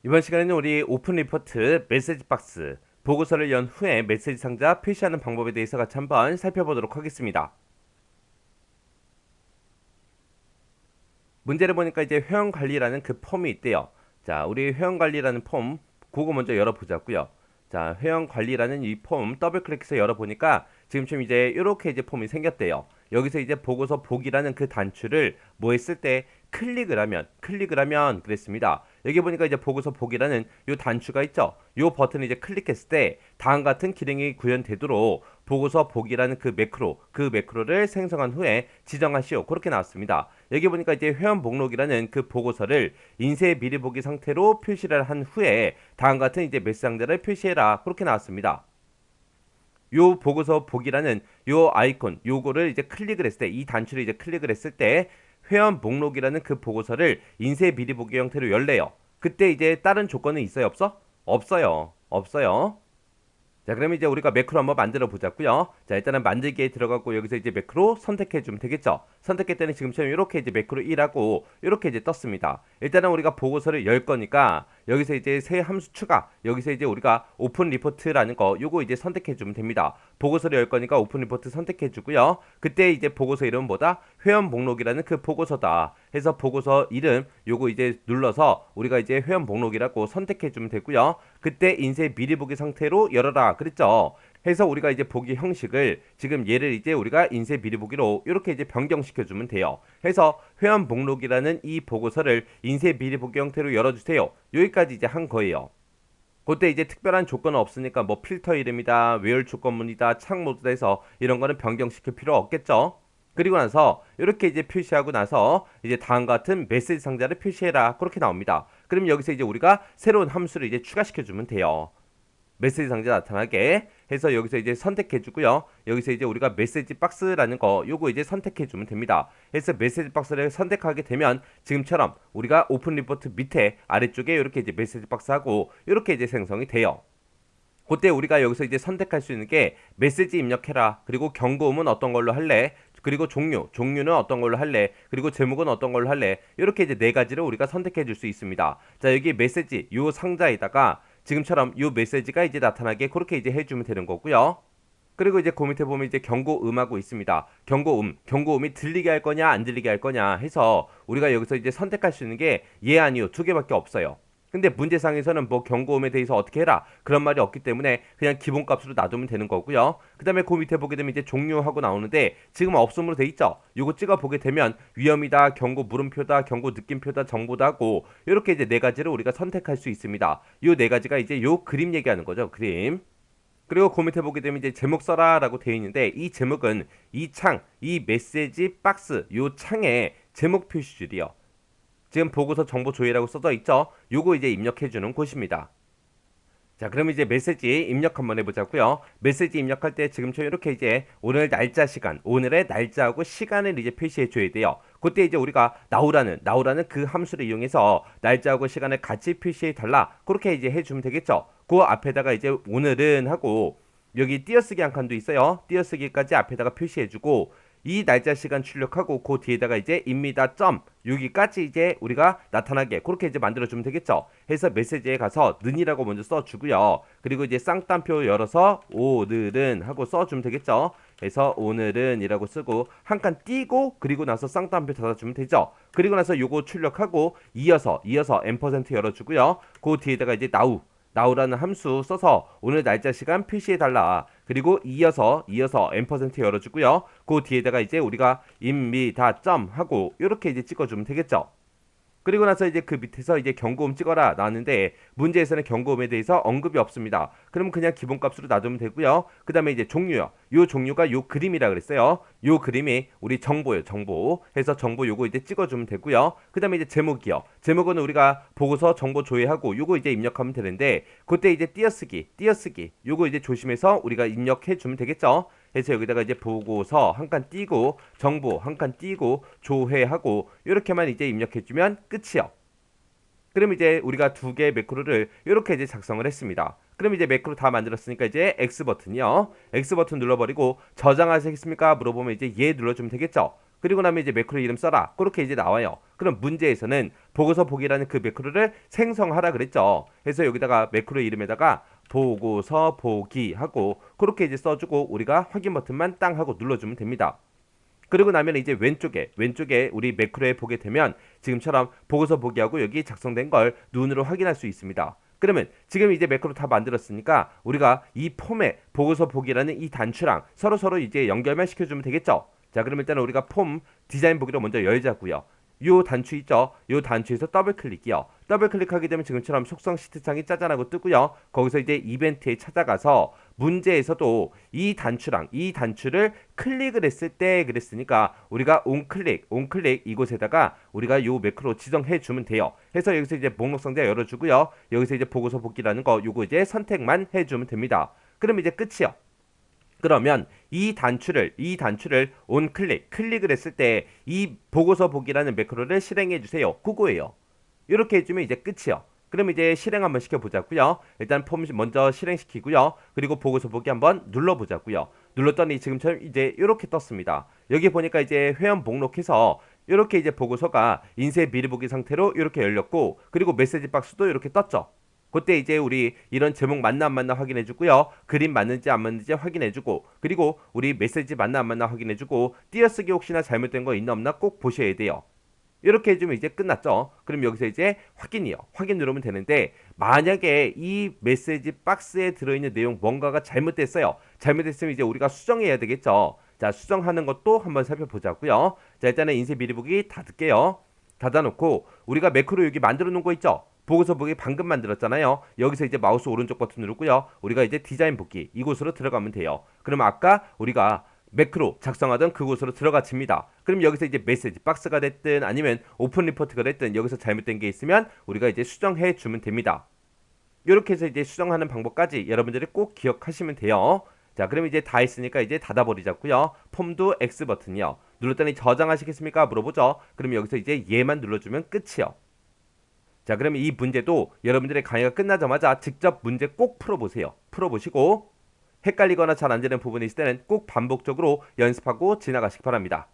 이번 시간에는 우리 오픈 리포트 메시지 박스 보고서를 연 후에 메시지 상자 표시하는 방법에 대해서 같이 한번 살펴보도록 하겠습니다. 문제를 보니까 이제 회원관리라는 그 폼이 있대요. 자, 우리 회원관리라는 폼 그거 먼저 열어보자고요. 자, 회원관리라는 이 폼 더블 클릭해서 열어보니까 지금처럼 이제 이렇게 이제 폼이 생겼대요. 여기서 이제 보고서 보기라는 그 단추를 뭐 했을 때 클릭을 하면 그랬습니다. 여기 보니까 이제 보고서 보기라는 요 단추가 있죠. 요 버튼을 이제 클릭했을 때 다음 같은 기능이 구현되도록 보고서 보기라는 그 매크로를 생성한 후에 지정하시오. 그렇게 나왔습니다. 여기 보니까 이제 회원 목록이라는 그 보고서를 인쇄 미리 보기 상태로 표시를 한 후에 다음 같은 이제 메시 상자를 표시해라. 그렇게 나왔습니다. 요 보고서 보기라는 요 아이콘 요거를 이제 클릭을 했을 때 이 단추를 이제 클릭을 했을 때 회원 목록이라는 그 보고서를 인쇄 미리 보기 형태로 열래요. 그때 이제 다른 조건은 있어요, 없어? 없어요. 없어요. 자, 그러면 이제 우리가 매크로 한번 만들어 보자고요. 자, 일단은 만들기에 들어가고 여기서 이제 매크로 선택해 주면 되겠죠. 선택했더니 지금처럼 이렇게 이제 매크로 1하고 이렇게 이제 떴습니다. 일단은 우리가 보고서를 열 거니까 여기서 이제 새 함수 추가, 여기서 이제 우리가 오픈 리포트라는 거 요거 이제 선택해 주면 됩니다. 보고서를 열 거니까 오픈 리포트 선택해 주고요. 그때 이제 보고서 이름은 뭐다? 회원 목록이라는 그 보고서다. 해서 보고서 이름 요거 이제 눌러서 우리가 이제 회원 목록이라고 선택해 주면 되고요. 그때 인쇄 미리 보기 상태로 열어라 그랬죠. 해서 우리가 이제 보기 형식을 지금 얘를 이제 우리가 인쇄 미리 보기로 이렇게 이제 변경시켜 주면 돼요. 해서 회원 목록이라는 이 보고서를 인쇄 미리 보기 형태로 열어주세요. 여기까지 이제 한 거예요. 그때 이제 특별한 조건은 없으니까 뭐 필터 이름이다, 외열 조건문이다, 창 모드다 해서 이런 거는 변경시킬 필요 없겠죠. 그리고 나서 이렇게 이제 표시하고 나서 이제 다음과 같은 메시지 상자를 표시해라. 그렇게 나옵니다. 그럼 여기서 이제 우리가 새로운 함수를 이제 추가시켜 주면 돼요. 메시지 상자 나타나게 해서 여기서 이제 선택해 주고요. 여기서 이제 우리가 메시지 박스라는 거 요거 이제 선택해 주면 됩니다. 해서 메시지 박스를 선택하게 되면 지금처럼 우리가 오픈 리포트 밑에 아래쪽에 이렇게 이제 메시지 박스하고 이렇게 이제 생성이 돼요. 그때 우리가 여기서 이제 선택할 수 있는 게 메시지 입력해라. 그리고 경고음은 어떤 걸로 할래? 그리고 종류는 어떤 걸로 할래? 그리고 제목은 어떤 걸로 할래? 이렇게 이제 네 가지를 우리가 선택해 줄 수 있습니다. 자, 여기 메시지 요 상자에다가 지금처럼 요 메시지가 이제 나타나게 그렇게 이제 해주면 되는 거고요. 그리고 이제 그 밑에 보면 이제 경고음하고 있습니다. 경고음이 들리게 할 거냐 안 들리게 할 거냐 해서 우리가 여기서 이제 선택할 수 있는 게 예 아니요 두 개밖에 없어요. 근데 문제상에서는 뭐 경고음에 대해서 어떻게 해라 그런 말이 없기 때문에 그냥 기본값으로 놔두면 되는 거고요. 그 다음에 그 밑에 보게 되면 이제 종료하고 나오는데 지금 없음으로 돼 있죠. 요거 찍어 보게 되면 위험이다, 경고 물음표다, 경고 느낌표다, 정보다 하고 이렇게 이제 네 가지를 우리가 선택할 수 있습니다. 요 네 가지가 이제 요 그림 얘기하는 거죠. 그림. 그리고 그 밑에 보게 되면 이제 제목 써라라고 되어 있는데 이 제목은 이 메시지 박스 요 창에 제목 표시줄이요. 지금 보고서 정보 조회라고 써져 있죠. 요거 이제 입력해 주는 곳입니다. 자, 그럼 이제 메시지 입력 한번 해보자고요. 메시지 입력할 때 지금처럼 이렇게 이제 오늘 날짜 시간, 오늘의 날짜하고 시간을 이제 표시해 줘야 돼요. 그때 이제 우리가 나오라는 그 함수를 이용해서 날짜하고 시간을 같이 표시해 달라. 그렇게 이제 해주면 되겠죠. 그 앞에다가 이제 오늘은 하고 여기 띄어쓰기 한 칸도 있어요. 띄어쓰기까지 앞에다가 표시해주고 이 날짜 시간 출력하고 그 뒤에다가 이제 입니다 점 여기까지 이제 우리가 나타나게 그렇게 이제 만들어주면 되겠죠. 해서 메시지에 가서 는이라고 먼저 써주고요. 그리고 이제 쌍따옴표 열어서 오늘은 하고 써주면 되겠죠. 해서 오늘은 이라고 쓰고 한 칸 띄고 그리고 나서 쌍따옴표 닫아주면 되죠. 그리고 나서 요거 출력하고 이어서 앰퍼센트 열어주고요. 그 뒤에다가 이제 나우라는 함수 써서 오늘 날짜 시간 표시해 달라. 그리고 이어서 앰퍼센트 열어주고요. 그 뒤에다가 이제 우리가 입니다 점 하고 이렇게 이제 찍어주면 되겠죠. 그리고 나서 이제 그 밑에서 이제 경고음 찍어라 나왔는데 문제에서는 경고음에 대해서 언급이 없습니다. 그럼 그냥 기본값으로 놔두면 되고요. 그 다음에 이제 종류요. 요 종류가 요 그림이라 그랬어요. 요 그림이 우리 정보예요. 정보. 해서 정보 요거 이제 찍어주면 되고요. 그 다음에 이제 제목이요. 제목은 우리가 보고서 정보 조회하고 요거 이제 입력하면 되는데 그때 이제 띄어쓰기 요거 이제 조심해서 우리가 입력해 주면 되겠죠. 해서 여기다가 이제 보고서 한 칸 띄고 정보 한 칸 띄고 조회하고 이렇게만 이제 입력해주면 끝이요. 그럼 이제 우리가 두 개의 매크로를 이렇게 이제 작성을 했습니다. 그럼 이제 매크로 다 만들었으니까 이제 X 버튼이요. X 버튼 눌러버리고 저장하시겠습니까? 물어보면 이제 예 눌러주면 되겠죠. 그리고 나면 이제 매크로 이름 써라. 그렇게 이제 나와요. 그럼 문제에서는 보고서 보기라는 그 매크로를 생성하라 그랬죠. 그래서 여기다가 매크로 이름에다가 보고서 보기 하고 그렇게 이제 써주고 우리가 확인 버튼만 땅 하고 눌러주면 됩니다. 그리고 나면 이제 왼쪽에 우리 매크로에 보게 되면 지금처럼 보고서 보기하고 여기 작성된 걸 눈으로 확인할 수 있습니다. 그러면 지금 이제 매크로 다 만들었으니까 우리가 이 폼에 보고서 보기라는 이 단추랑 서로 이제 연결만 시켜주면 되겠죠. 자, 그럼 일단 우리가 폼 디자인 보기로 먼저 열자고요. 요 단추 있죠? 요 단추에서 더블 클릭이요. 더블 클릭하게 되면 지금처럼 속성 시트창이 짜잔하고 뜨고요. 거기서 이제 이벤트에 찾아가서 문제에서도 이 단추를 클릭을 했을 때 그랬으니까 우리가 온클릭 이곳에다가 우리가 요 매크로 지정해 주면 돼요. 해서 여기서 이제 목록 상자 열어주고요. 여기서 이제 보고서 복기라는 거 요거 이제 선택만 해주면 됩니다. 그럼 이제 끝이요. 그러면 이 단추를 클릭을 했을 때 이 보고서 보기라는 매크로를 실행해 주세요. 그거예요. 이렇게 해주면 이제 끝이요. 그럼 이제 실행 한번 시켜보자고요. 일단 폼 먼저 실행시키고요. 그리고 보고서 보기 한번 눌러보자고요. 눌렀더니 지금처럼 이제 이렇게 떴습니다. 여기 보니까 이제 회원 목록해서 이렇게 이제 보고서가 인쇄 미리 보기 상태로 이렇게 열렸고 그리고 메시지 박스도 이렇게 떴죠. 그때 이제 우리 이런 제목 맞나 안 맞나 확인해주고요. 그림 맞는지 안 맞는지 확인해주고 그리고 우리 메시지 맞나 안 맞나 확인해주고 띄어쓰기 혹시나 잘못된 거 있나 없나 꼭 보셔야 돼요. 이렇게 해주면 이제 끝났죠. 그럼 여기서 이제 확인이요. 확인 누르면 되는데 만약에 이 메시지 박스에 들어있는 내용 뭔가가 잘못됐어요. 잘못됐으면 이제 우리가 수정해야 되겠죠. 자, 수정하는 것도 한번 살펴보자고요. 자, 일단은 인쇄 미리 보기 닫을게요. 닫아놓고 우리가 매크로 여기 만들어 놓은 거 있죠. 보고서 보기 방금 만들었잖아요. 여기서 이제 마우스 오른쪽 버튼 누르고요. 우리가 이제 디자인 보기 이곳으로 들어가면 돼요. 그럼 아까 우리가 매크로 작성하던 그곳으로 들어가집니다. 그럼 여기서 이제 메시지 박스가 됐든 아니면 오픈 리포트가 됐든 여기서 잘못된 게 있으면 우리가 이제 수정해 주면 됩니다. 이렇게 해서 이제 수정하는 방법까지 여러분들이 꼭 기억하시면 돼요. 자, 그럼 이제 다 했으니까 이제 닫아버리자고요. 폼도 X 버튼이요. 눌렀더니 저장하시겠습니까? 물어보죠. 그럼 여기서 이제 얘만 눌러주면 끝이요. 자, 그러면 이 문제도 여러분들의 강의가 끝나자마자 직접 문제 꼭 풀어보세요. 풀어보시고 헷갈리거나 잘 안 되는 부분이 있을 때는 꼭 반복적으로 연습하고 지나가시기 바랍니다.